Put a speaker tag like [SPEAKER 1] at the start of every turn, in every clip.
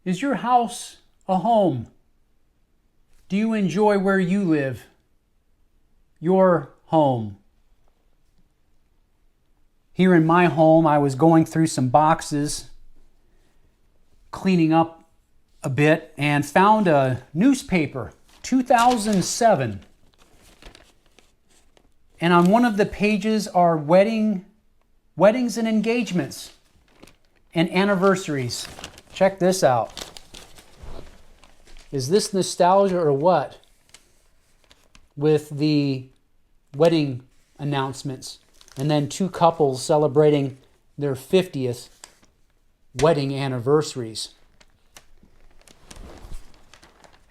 [SPEAKER 1] Is your house a home? Do you enjoy where you live? Your home. Here in my home, I was going through some boxes, cleaning up a bit, and found a newspaper, 2007. And on one of the pages are weddings and engagements and anniversaries. Check this out. Is this nostalgia or what? With the wedding announcements. And then two couples celebrating their 50th wedding anniversaries.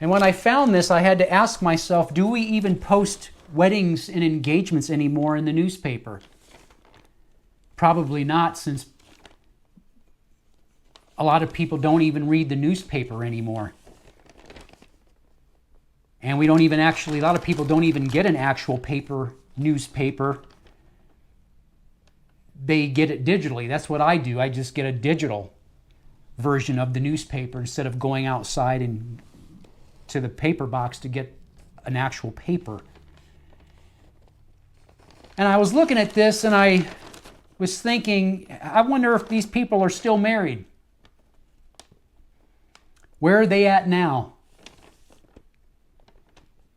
[SPEAKER 1] And when I found this, I had to ask myself, do we even post weddings and engagements anymore in the newspaper? Probably not, since a lot of people don't even read the newspaper anymore. And we don't even actually, a lot of people don't even get an actual paper newspaper. They get it digitally. That's what I do. I just get a digital version of the newspaper instead of going outside and to the paper box to get an actual paper. And I was looking at this and I was thinking, I wonder if these people are still married. Where are they at now?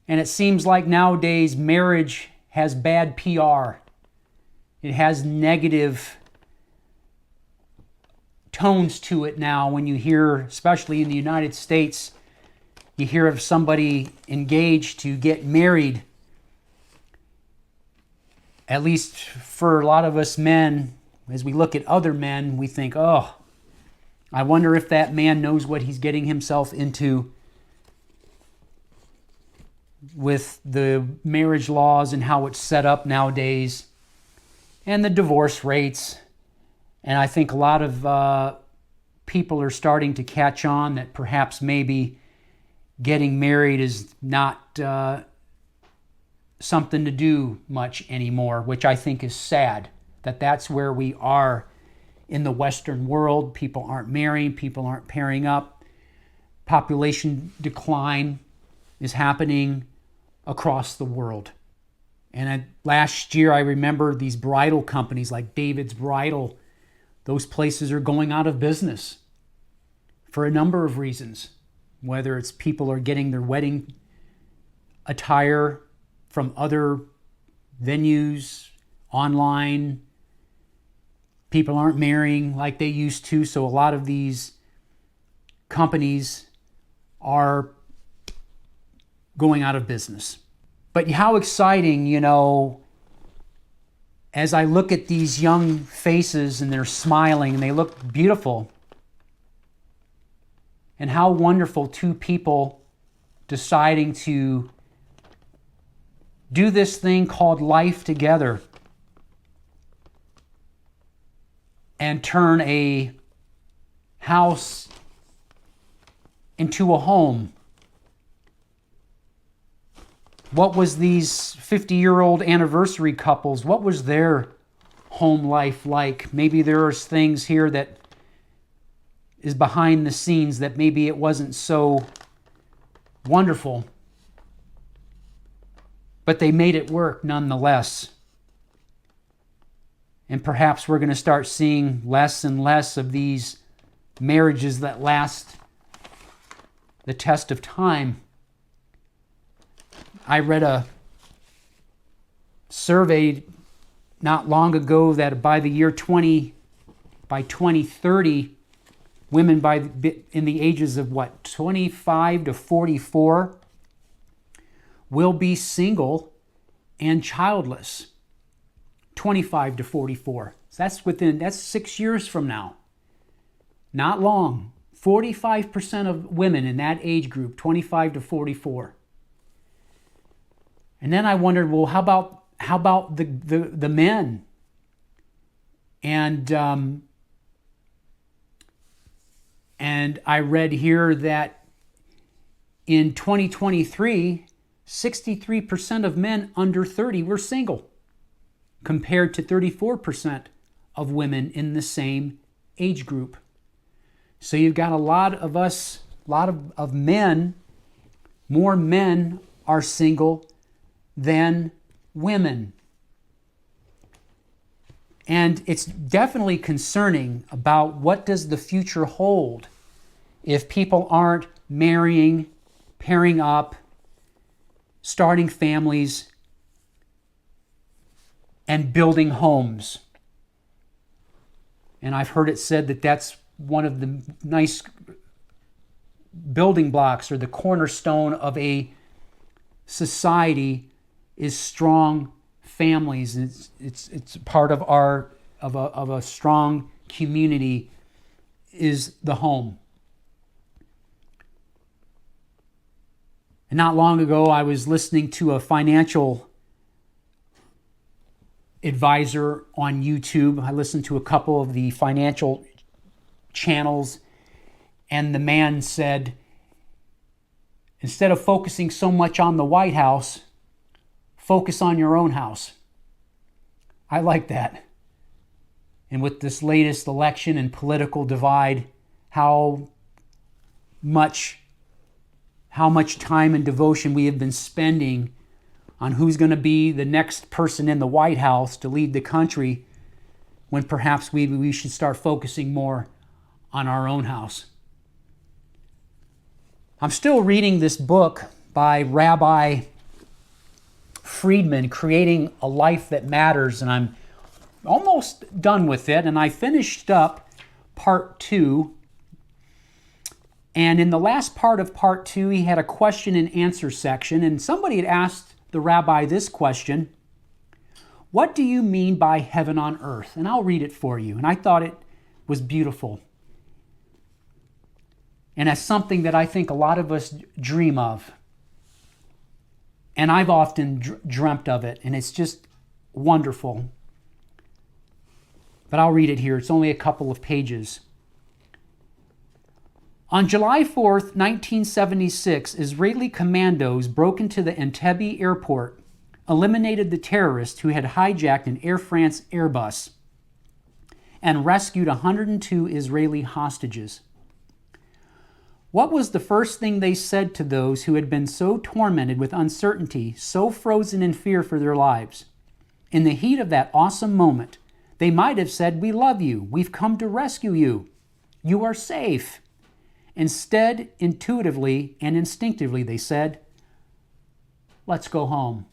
[SPEAKER 1] And it seems like nowadays marriage has bad PR. It has negative tones to it now when you hear, especially in the United States, you hear of somebody engaged to get married. At least for a lot of us men, as we look at other men, we think, oh, I wonder if that man knows what he's getting himself into with the marriage laws and how it's set up nowadays, and the divorce rates. And I think a lot of people are starting to catch on that perhaps maybe getting married is not something to do much anymore, which I think is sad, that that's where we are in the Western world. People aren't marrying, people aren't pairing up. Population decline is happening across the world. And last year, I remember these bridal companies like David's Bridal, those places are going out of business for a number of reasons. Whether it's people are getting their wedding attire from other venues, online. People aren't marrying like they used to, so a lot of these companies are going out of business. But how exciting, as I look at these young faces and they're smiling and they look beautiful. And how wonderful two people deciding to do this thing called life together and turn a house into a home. What was these 50-year-old anniversary couples, what was their home life like? Maybe there's things here that is behind the scenes that maybe it wasn't so wonderful, but they made it work nonetheless. And perhaps we're going to start seeing less and less of these marriages that last the test of time. I read a survey not long ago that by 2030, women in the ages of 25 to 44 will be single and childless. 25 to 44. So that's 6 years from now. Not long. 45% of women in that age group, 25 to 44. And then I wondered, well, how about the men? And I read here that in 2023, 63% of men under 30 were single, compared to 34% of women in the same age group. So you've got a lot of us, a lot of men, more men are single than women. And it's definitely concerning about what does the future hold if people aren't marrying, pairing up, starting families, and building homes. And I've heard it said that that's one of the nice building blocks or the cornerstone of a society is strong families. It's part of our of a strong community is the home. And not long ago, I was listening to a financial advisor on YouTube. I listened to a couple of the financial channels, and the man said, instead of focusing so much on the White House, focus on your own house. I like that. And with this latest election and political divide, how much time and devotion we have been spending on who's going to be the next person in the White House to lead the country, when perhaps we should start focusing more on our own house. I'm still reading this book by Rabbi Friedman, Creating a Life That Matters, and I'm almost done with it, and I finished up part 2. And in the last part of part 2, he had a question and answer section, and somebody had asked the rabbi this question: what do you mean by heaven on earth? And I'll read it for you. And I thought it was beautiful. And that's something that I think a lot of us dream of. And I've often dreamt of it, and it's just wonderful. But I'll read it here. It's only a couple of pages. On July 4th, 1976, Israeli commandos broke into the Entebbe airport, eliminated the terrorist who had hijacked an Air France Airbus, and rescued 102 Israeli hostages. What was the first thing they said to those who had been so tormented with uncertainty, so frozen in fear for their lives? In the heat of that awesome moment, they might have said, "We love you. We've come to rescue you. You are safe." Instead, intuitively and instinctively, they said, "Let's go home."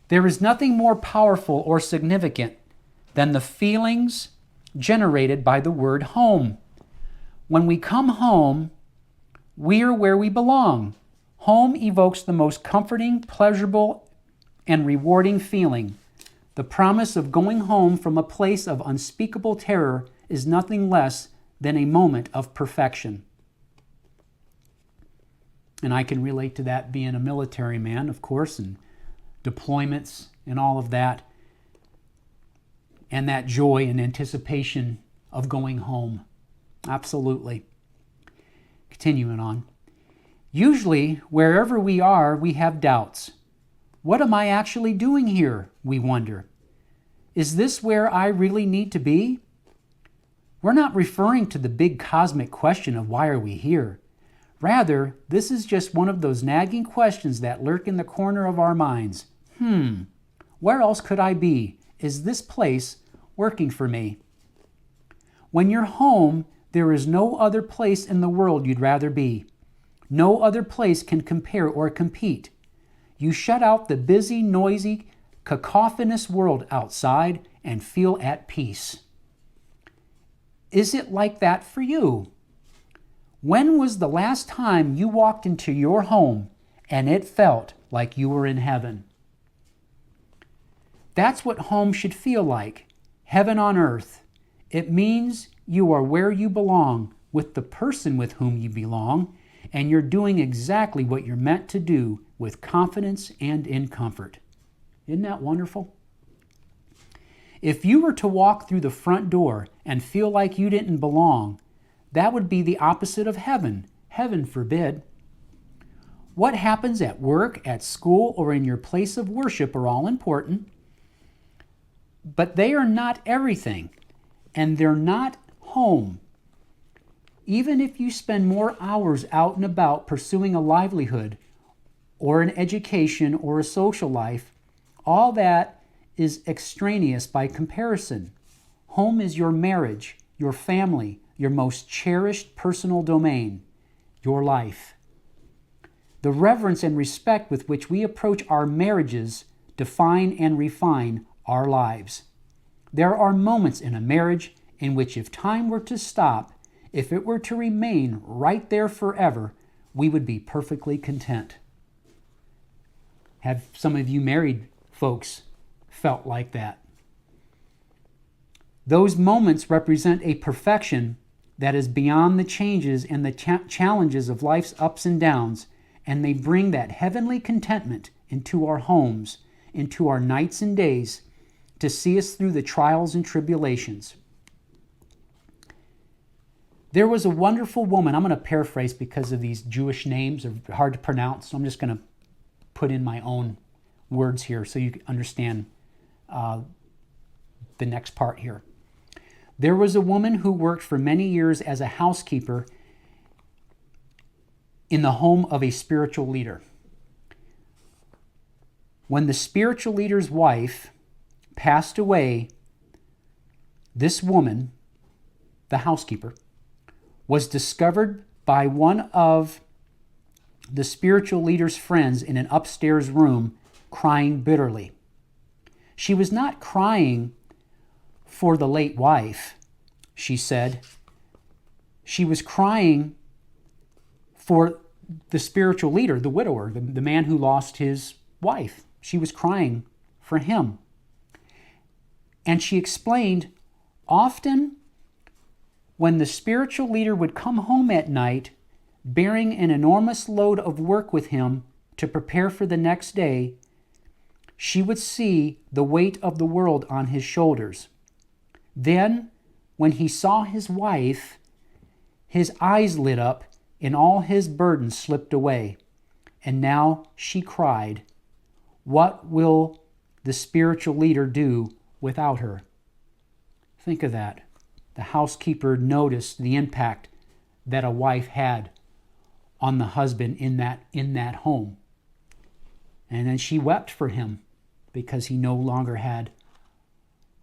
[SPEAKER 1] There is nothing more powerful or significant than the feelings generated by the word home. When we come home, we are where we belong. Home evokes the most comforting, pleasurable, and rewarding feeling. The promise of going home from a place of unspeakable terror is nothing less than a moment of perfection. And I can relate to that being a military man, of course, and deployments and all of that, and that joy and anticipation of going home. Absolutely. Continuing on. Usually, wherever we are, we have doubts. What am I actually doing here? We wonder. Is this where I really need to be? We're not referring to the big cosmic question of why are we here. Rather, this is just one of those nagging questions that lurk in the corner of our minds. Where else could I be? Is this place working for me? When you're home, there is no other place in the world you'd rather be. No other place can compare or compete. You shut out the busy, noisy, cacophonous world outside and feel at peace. Is it like that for you? When was the last time you walked into your home and it felt like you were in heaven? That's what home should feel like. Heaven on earth. It means you are where you belong with the person with whom you belong, and you're doing exactly what you're meant to do with confidence and in comfort. Isn't that wonderful? If you were to walk through the front door and feel like you didn't belong, that would be the opposite of heaven. Heaven forbid. What happens at work, at school, or in your place of worship are all important, but they are not everything, and they're not home. Even if you spend more hours out and about pursuing a livelihood or an education or a social life, all that is extraneous by comparison. Home is your marriage, your family, your most cherished personal domain, your life. The reverence and respect with which we approach our marriages define and refine our lives. There are moments in a marriage in which if time were to stop, if it were to remain right there forever, we would be perfectly content. Have some of you married folks felt like that? Those moments represent a perfection that is beyond the changes and the challenges of life's ups and downs, and they bring that heavenly contentment into our homes, into our nights and days, to see us through the trials and tribulations. There was a wonderful woman. I'm going to paraphrase because of these Jewish names are hard to pronounce, so I'm just going to put in my own words here so you can understand the next part here. There was a woman who worked for many years as a housekeeper in the home of a spiritual leader. When the spiritual leader's wife passed away, this woman, the housekeeper, was discovered by one of the spiritual leader's friends in an upstairs room crying bitterly. She was not crying for the late wife, she said. She was crying for the spiritual leader, the widower, the man who lost his wife. She was crying for him. And she explained, often when the spiritual leader would come home at night, bearing an enormous load of work with him to prepare for the next day, she would see the weight of the world on his shoulders. Then, when he saw his wife, his eyes lit up and all his burdens slipped away. And now she cried, "What will the spiritual leader do without her?" Think of that. The housekeeper noticed the impact that a wife had on the husband in that home. And then she wept for him because he no longer had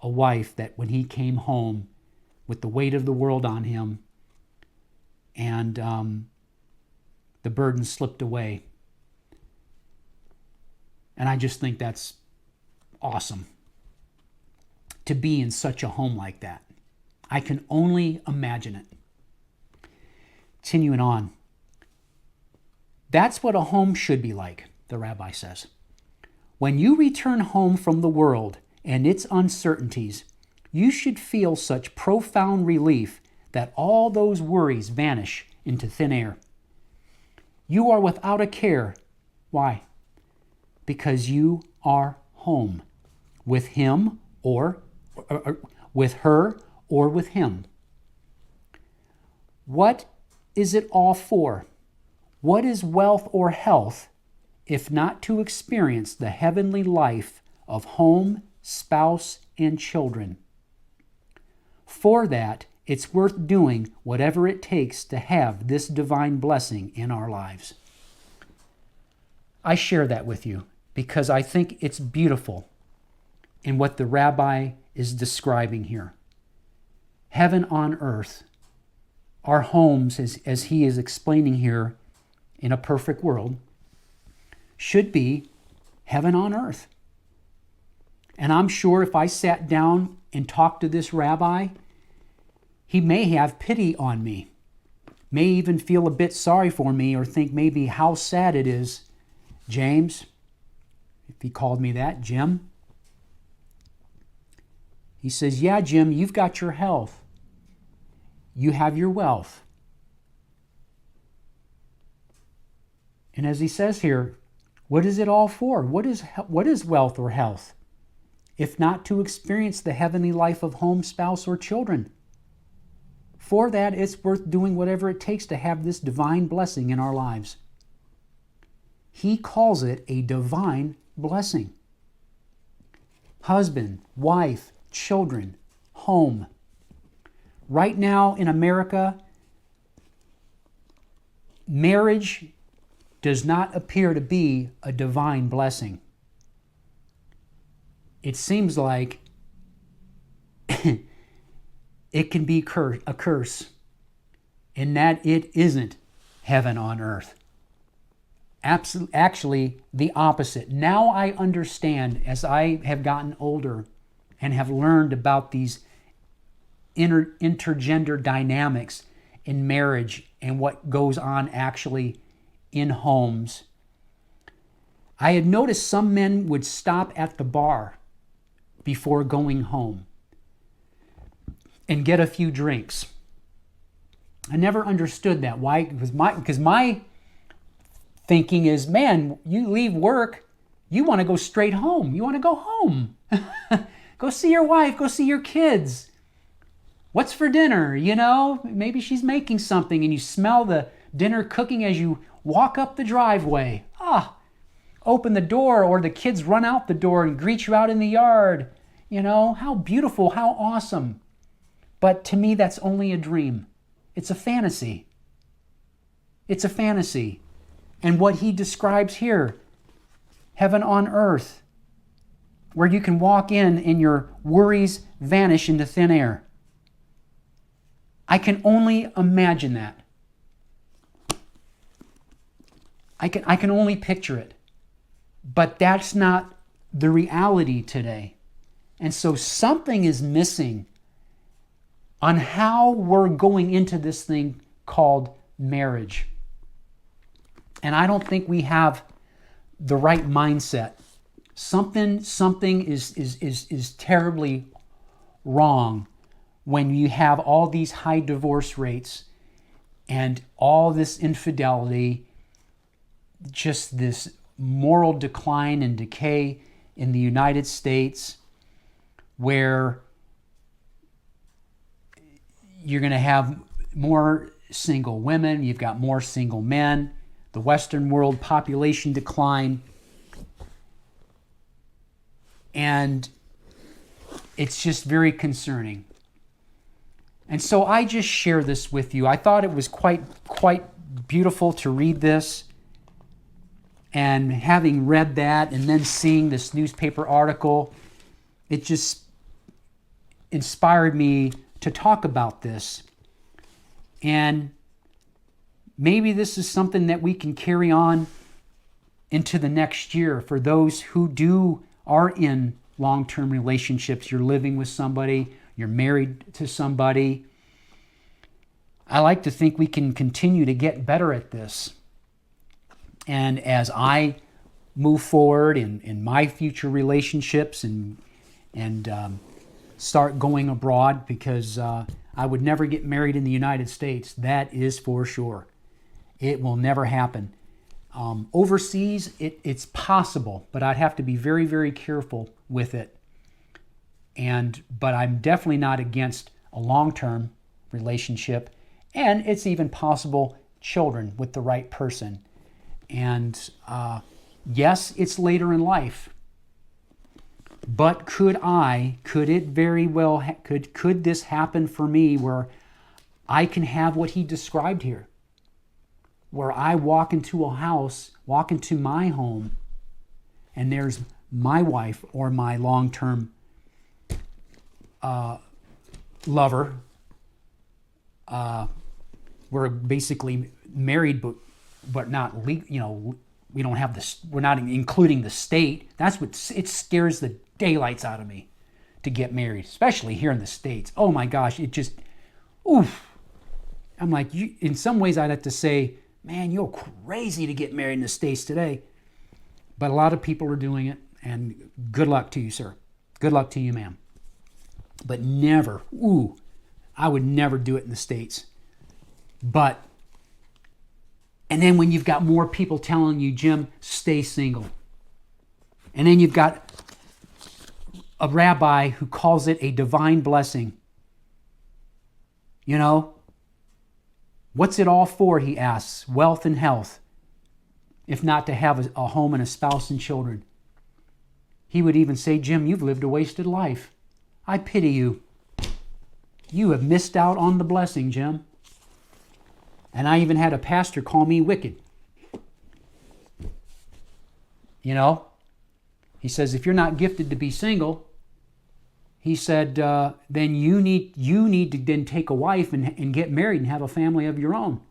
[SPEAKER 1] a wife that when he came home with the weight of the world on him and the burden slipped away. And I just think that's awesome to be in such a home like that. I can only imagine it. Continuing on. That's what a home should be like, the rabbi says. When you return home from the world and its uncertainties, you should feel such profound relief that all those worries vanish into thin air. You are without a care. Why? Because you are home with him or with her or with him. What is it all for? What is wealth or health if not to experience the heavenly life of home, spouse, and children? For that, it's worth doing whatever it takes to have this divine blessing in our lives. I share that with you because I think it's beautiful in what the rabbi is describing here. Heaven on earth, our homes, as he is explaining here in a perfect world, should be heaven on earth. And I'm sure if I sat down and talked to this rabbi, he may have pity on me, may even feel a bit sorry for me or think maybe how sad it is, James, if he called me that, Jim. He says, yeah, Jim, you've got your health. You have your wealth. And as he says here, what is it all for? What is wealth or health, if not to experience the heavenly life of home, spouse, or children? For that, it's worth doing whatever it takes to have this divine blessing in our lives. He calls it a divine blessing. Husband, wife, children, home. Right now in America, marriage does not appear to be a divine blessing. It seems like it can be a curse, in that it isn't heaven on earth. Actually, the opposite. Now I understand, as I have gotten older and have learned about these intergender dynamics in marriage and what goes on actually in homes. I had noticed some men would stop at the bar before going home and get a few drinks. I never understood that. Why? Because my thinking is, man, you leave work, you want to go straight home. You want to go home. Go see your wife, go see your kids. What's for dinner? You know, maybe she's making something and you smell the dinner cooking as you walk up the driveway. Open the door, or the kids run out the door and greet you out in the yard. You know, how beautiful, how awesome. But to me, that's only a dream. It's a fantasy. It's a fantasy. And what he describes here, heaven on earth, where you can walk in and your worries vanish into thin air. I can only imagine that. I can only picture it. But that's not the reality today. And so something is missing on how we're going into this thing called marriage. And I don't think we have the right mindset. Something is terribly wrong when you have all these high divorce rates and all this infidelity, just this moral decline and decay in the United States, where you're going to have more single women, you've got more single men, the Western world population decline, and it's just very concerning. And so I just share this with you. I thought it was quite beautiful to read this. And having read that and then seeing this newspaper article, it just inspired me to talk about this. And maybe this is something that we can carry on into the next year for those who are in long-term relationships. You're living with somebody, you're married to somebody. I like to think we can continue to get better at this. And as I move forward in my future relationships and start going abroad, because I would never get married in the United States, that is for sure. It will never happen. Overseas, it's possible, but I'd have to be very, very careful with it. But I'm definitely not against a long-term relationship, and it's even possible children with the right person. And yes, it's later in life, but could this happen for me, where I can have what he described here, where I walk into my home, and there's my wife or my long-term lover. We're basically married, but not legal. We don't have this. We're not including the state. That's what it scares the daylights out of me to get married, especially here in the States. Oh my gosh, it just, oof. I'm like, in some ways, I'd have to say, man, you're crazy to get married in the States today. But a lot of people are doing it, and good luck to you, sir. Good luck to you, ma'am. But never, I would never do it in the States. And then when you've got more people telling you, Jim, stay single. And then you've got a rabbi who calls it a divine blessing. You know, what's it all for, he asks? Wealth and health, if not to have a home and a spouse and children. He would even say, Jim, you've lived a wasted life. I pity you. You have missed out on the blessing, Jim. And I even had a pastor call me wicked. You know, he says, if you're not gifted to be single, he said, then you need to then take a wife and get married and have a family of your own.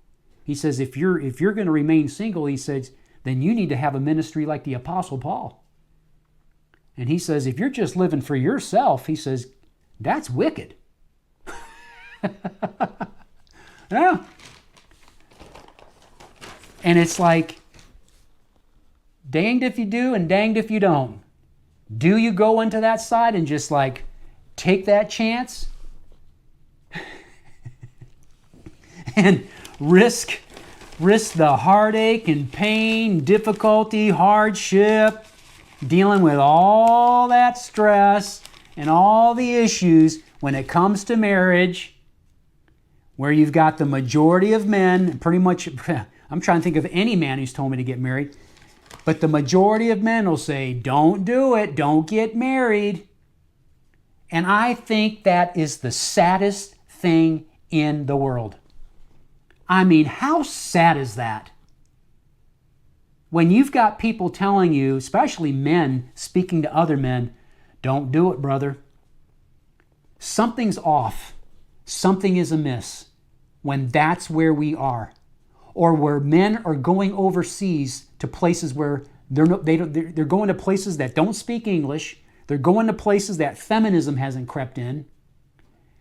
[SPEAKER 1] He says, if you're going to remain single, he says, then you need to have a ministry like the Apostle Paul. And he says, if you're just living for yourself, he says, that's wicked. Yeah. And it's like, danged if you do and danged if you don't. Do you go into that side and just like take that chance and risk the heartache and pain, difficulty, hardship, dealing with all that stress and all the issues when it comes to marriage, where you've got the majority of men, pretty much, I'm trying to think of any man who's told me to get married, but the majority of men will say, don't do it, don't get married. And I think that is the saddest thing in the world. I mean, how sad is that? When you've got people telling you, especially men speaking to other men, don't do it, brother. Something's off. Something is amiss when that's where we are. Or where men are going overseas to places where they're going to places that don't speak English. They're going to places that feminism hasn't crept in.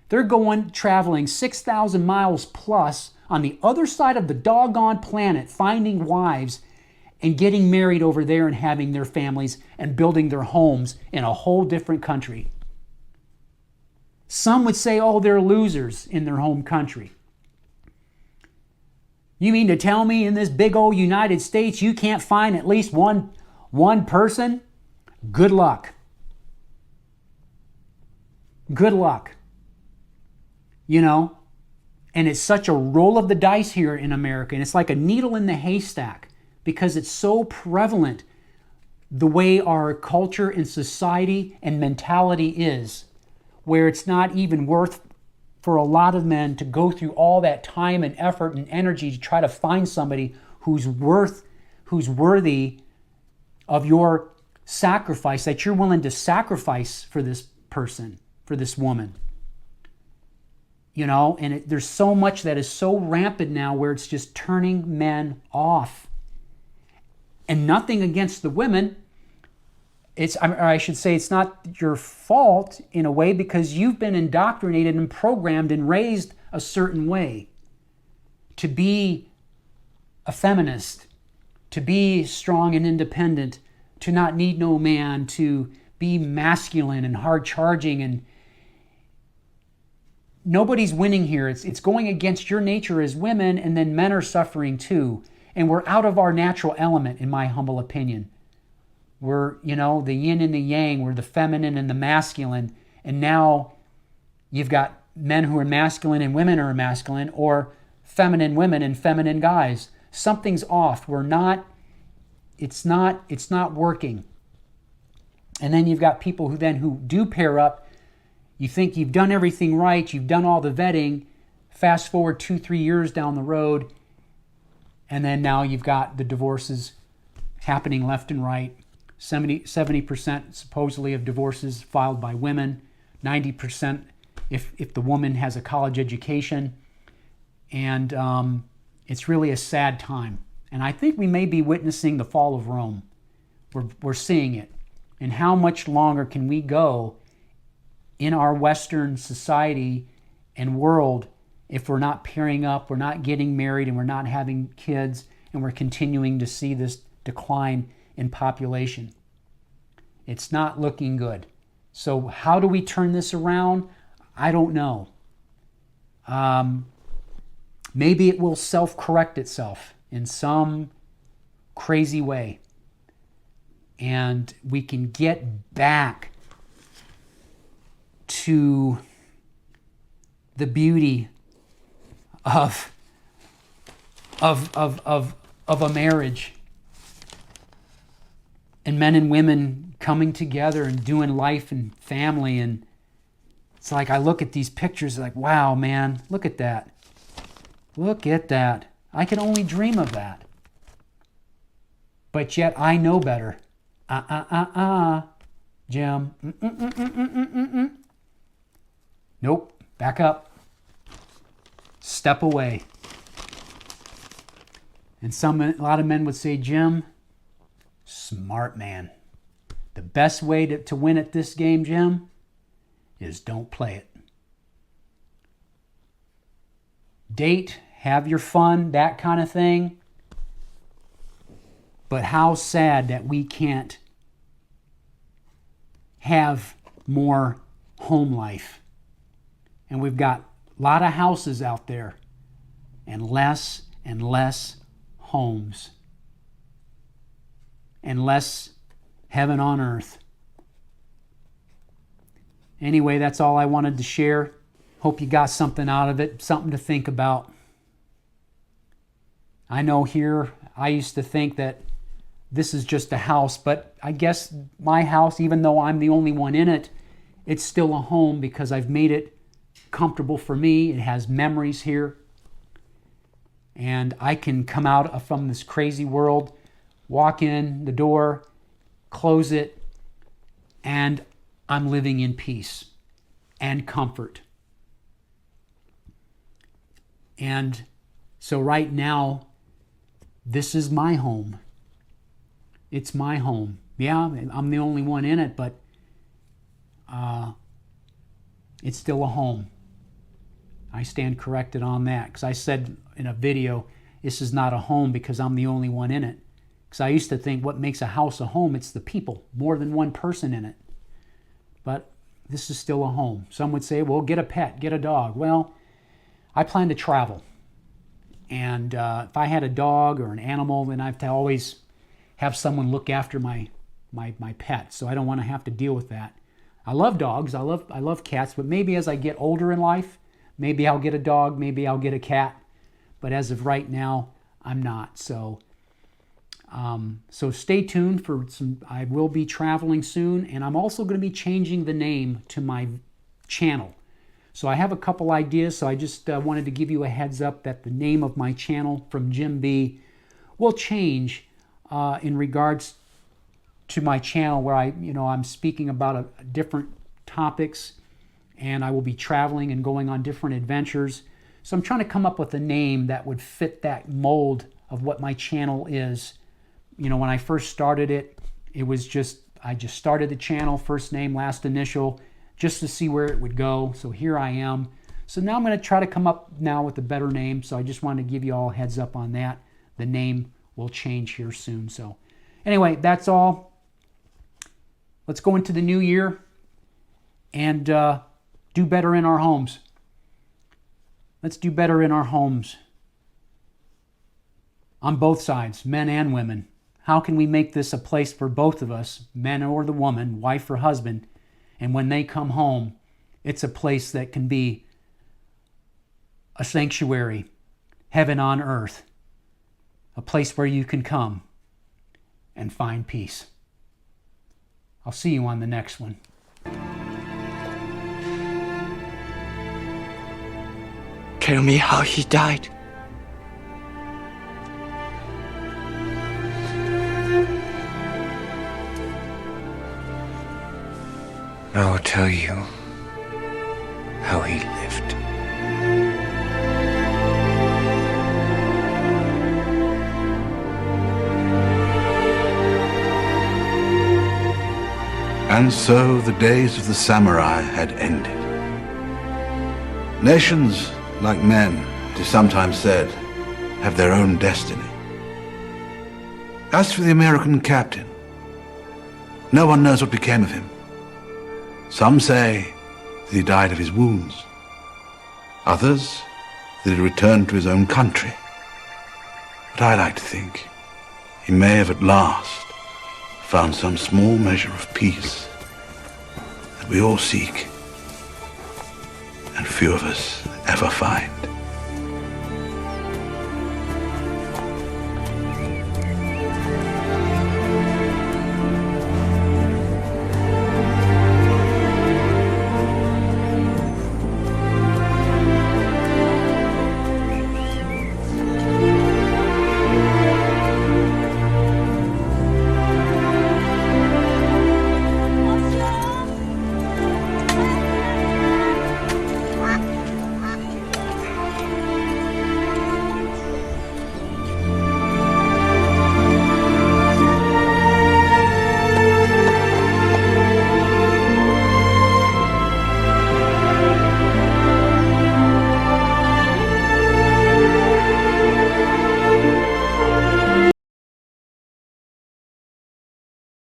[SPEAKER 1] They're traveling 6,000 miles plus on the other side of the doggone planet, finding wives and getting married over there and having their families and building their homes in a whole different country. Some would say, oh, they're losers in their home country. You mean to tell me in this big old United States you can't find at least one person? Good luck. Good luck. You know, and it's such a roll of the dice here in America, and it's like a needle in the haystack because it's so prevalent the way our culture and society and mentality is, where it's not even worth for a lot of men to go through all that time and effort and energy to try to find somebody who's worthy of your sacrifice, that you're willing to sacrifice for this person, for this woman. You know, and there's so much that is so rampant now where it's just turning men off. And nothing against the women. I should say it's not your fault in a way because you've been indoctrinated and programmed and raised a certain way to be a feminist, to be strong and independent, to not need no man, to be masculine and hard charging, and nobody's winning here. It's going against your nature as women, and then men are suffering too. And we're out of our natural element, in my humble opinion. We're, the yin and the yang, we're the feminine and the masculine. And now you've got men who are masculine and women who are masculine, or feminine women and feminine guys. Something's off. It's not working. And then you've got people who do pair up. You think you've done everything right, you've done all the vetting. Fast forward 2-3 years down the road, and then now you've got the divorces happening left and right. 70% supposedly of divorces filed by women, 90% if the woman has a college education. And it's really a sad time. And I think we may be witnessing the fall of Rome. We're seeing it. And how much longer can we go in our Western society and world if we're not pairing up, we're not getting married, and we're not having kids, and we're continuing to see this decline in population? It's not looking good. So how do we turn this around? I don't know. Maybe it will self-correct itself in some crazy way. And we can get back to the beauty of a marriage, and men and women coming together and doing life and family. And it's like I look at these pictures like, wow, man, look at that. Look at that. I can only dream of that. But yet I know better. Jim. Nope. Back up. Step away. And a lot of men would say, Jim, smart man. The best way to win at this game, Jim, is don't play it. Date, have your fun, that kind of thing. But how sad that we can't have more home life. And we've got a lot of houses out there and less homes. And less heaven on earth. Anyway, that's all I wanted to share. Hope you got something out of it, something to think about. I know here, I used to think that this is just a house, but I guess my house, even though I'm the only one in it, it's still a home because I've made it comfortable for me. It has memories here. And I can come out from this crazy world, walk in the door, close it, and I'm living in peace and comfort. And so right now, this is my home. It's my home. Yeah, I'm the only one in it, but it's still a home. I stand corrected on that because I said in a video, this is not a home because I'm the only one in it. Because I used to think what makes a house a home, it's the people, more than one person in it. But this is still a home. Some would say, well, get a pet, get a dog. Well, I plan to travel. And if I had a dog or an animal, then I have to always have someone look after my pet. So I don't want to have to deal with that. I love dogs, I love cats, but maybe as I get older in life, maybe I'll get a dog, maybe I'll get a cat. But as of right now, I'm not. So stay tuned for some. I will be traveling soon, and I'm also going to be changing the name to my channel. So I have a couple ideas, so I just wanted to give you a heads up that the name of my channel from Jim B will change in regards to my channel where I'm speaking about different topics, and I will be traveling and going on different adventures. So I'm trying to come up with a name that would fit that mold of what my channel is. When I first started it, I just started the channel, first name, last initial, just to see where it would go. So here I am. So now I'm going to try to come up now with a better name. So I just wanted to give you all a heads up on that. The name will change here soon. So anyway, that's all. Let's go into the new year and do better in our homes. Let's do better in our homes. On both sides, men and women. How can we make this a place for both of us, men or the woman, wife or husband, and when they come home, it's a place that can be a sanctuary, heaven on earth, a place where you can come and find peace. I'll see you on the next one.
[SPEAKER 2] Tell me how he died. I will tell you how he lived.
[SPEAKER 3] And so the days of the samurai had ended. Nations, like men, it is sometimes said, have their own destiny. As for the American captain, no one knows what became of him. Some say that he died of his wounds. Others, that he returned to his own country. But I like to think he may have at last found some small measure of peace that we all seek and few of us ever find.